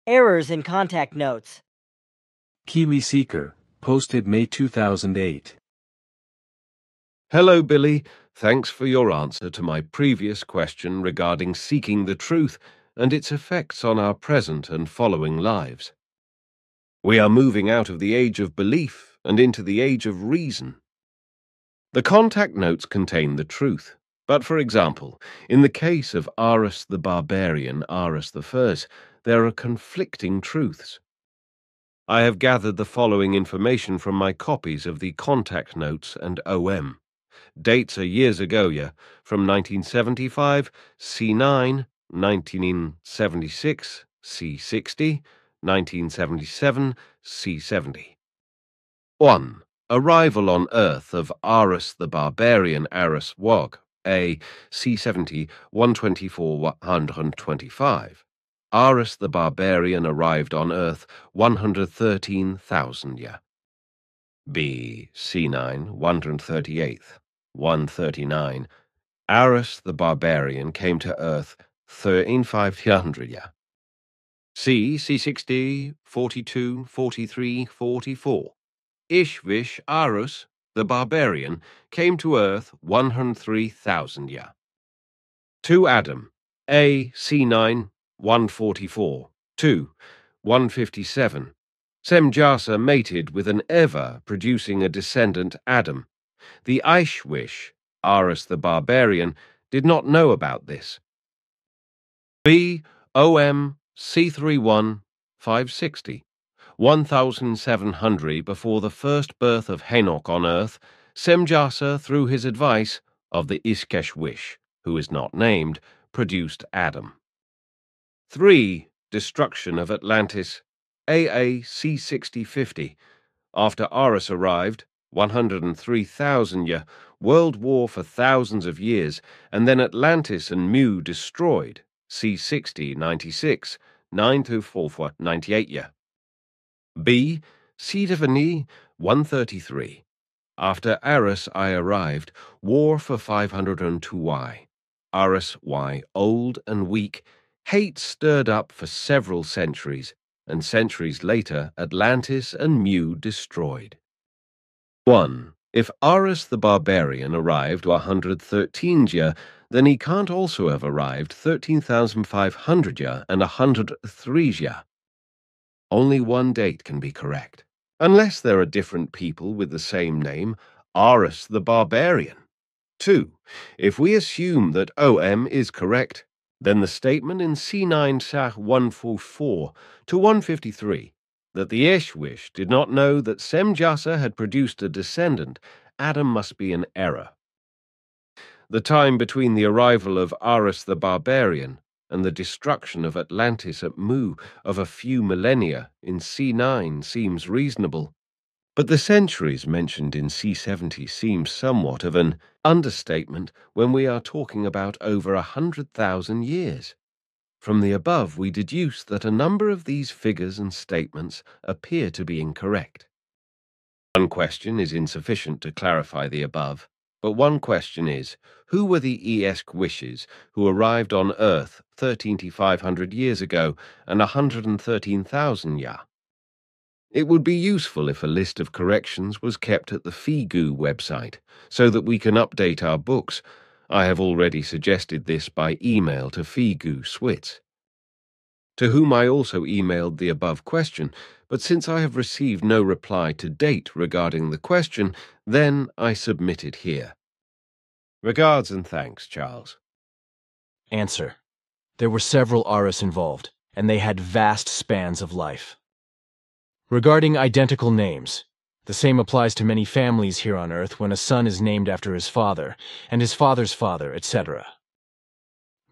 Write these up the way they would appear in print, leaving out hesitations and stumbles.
Errors in contact notes. Kiwi Seeker, posted May 2008. Hello, Billy. Thanks for your answer to my previous question regarding seeking the truth and its effects on our present and following lives. We are moving out of the age of belief and into the age of reason. The contact notes contain the truth, but for example, in the case of Aras the Barbarian, Aras I, there are conflicting truths. I have gathered the following information from my copies of the contact notes and OM. Dates are years ago, from 1975, C9, 1976, C60, 1977, C70. 1. Arrival on Earth of Aras the Barbarian, Aras Wog, A. C70, 124-125. Aras the Barbarian arrived on Earth 113,000 year. B. C9, 138, 139. Aras the Barbarian came to Earth 13,500 year. C. C60, 42, 43, 44. Ishvish Aras the Barbarian came to Earth 103,000 year. 2. Adam, A. C9, 144, 2, 157. Semjasa mated with an Eva, producing a descendant Adam. The Ishvish, Aras the Barbarian, did not know about this. B. OM C31 560. 1,700 before the first birth of Henoch on earth, Semjasa, through his advice of the Ishkeshwish, who is not named, produced Adam. 3. Destruction of Atlantis, AA C6050. After Aras arrived, 103,000 year, world war for thousands of years, and then Atlantis and Mu destroyed, C60 96, 9 to 4 98 year. B. C70 133. After Aras I arrived, war for 502Y. Aras Y, old and weak, hate stirred up for several centuries, and centuries later Atlantis and Mu destroyed. 1. If Aras the Barbarian arrived 113 year, then he can't also have arrived 13,500 year and 103 year. Only one date can be correct, unless there are different people with the same name, Aras the Barbarian. 2. If we assume that OM is correct, then the statement in C9 Sah 144 to 153 that the Ishwish did not know that Semjasa had produced a descendant, Adam, must be an error. The time between the arrival of Aras the Barbarian and the destruction of Atlantis at Mu of a few millennia in C9 seems reasonable, but the centuries mentioned in C70 seem somewhat of an understatement when we are talking about over 100,000 years. From the above, we deduce that a number of these figures and statements appear to be incorrect. One question is insufficient to clarify the above, but one question is, who were the Ishwishes who arrived on Earth 13,500 years ago and 113,000 year? It would be useful if a list of corrections was kept at the FIGU website, so that we can update our books. I have already suggested this by email to FIGU Switz, to whom I also emailed the above question, but since I have received no reply to date regarding the question, then I submit it here. Regards and thanks, Charles. Answer. There were several Aras involved, and they had vast spans of life. Regarding identical names, the same applies to many families here on Earth when a son is named after his father, and his father's father, etc.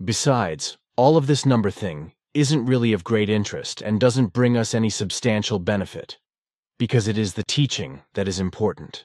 Besides, all of this number thing isn't really of great interest and doesn't bring us any substantial benefit, because it is the teaching that is important.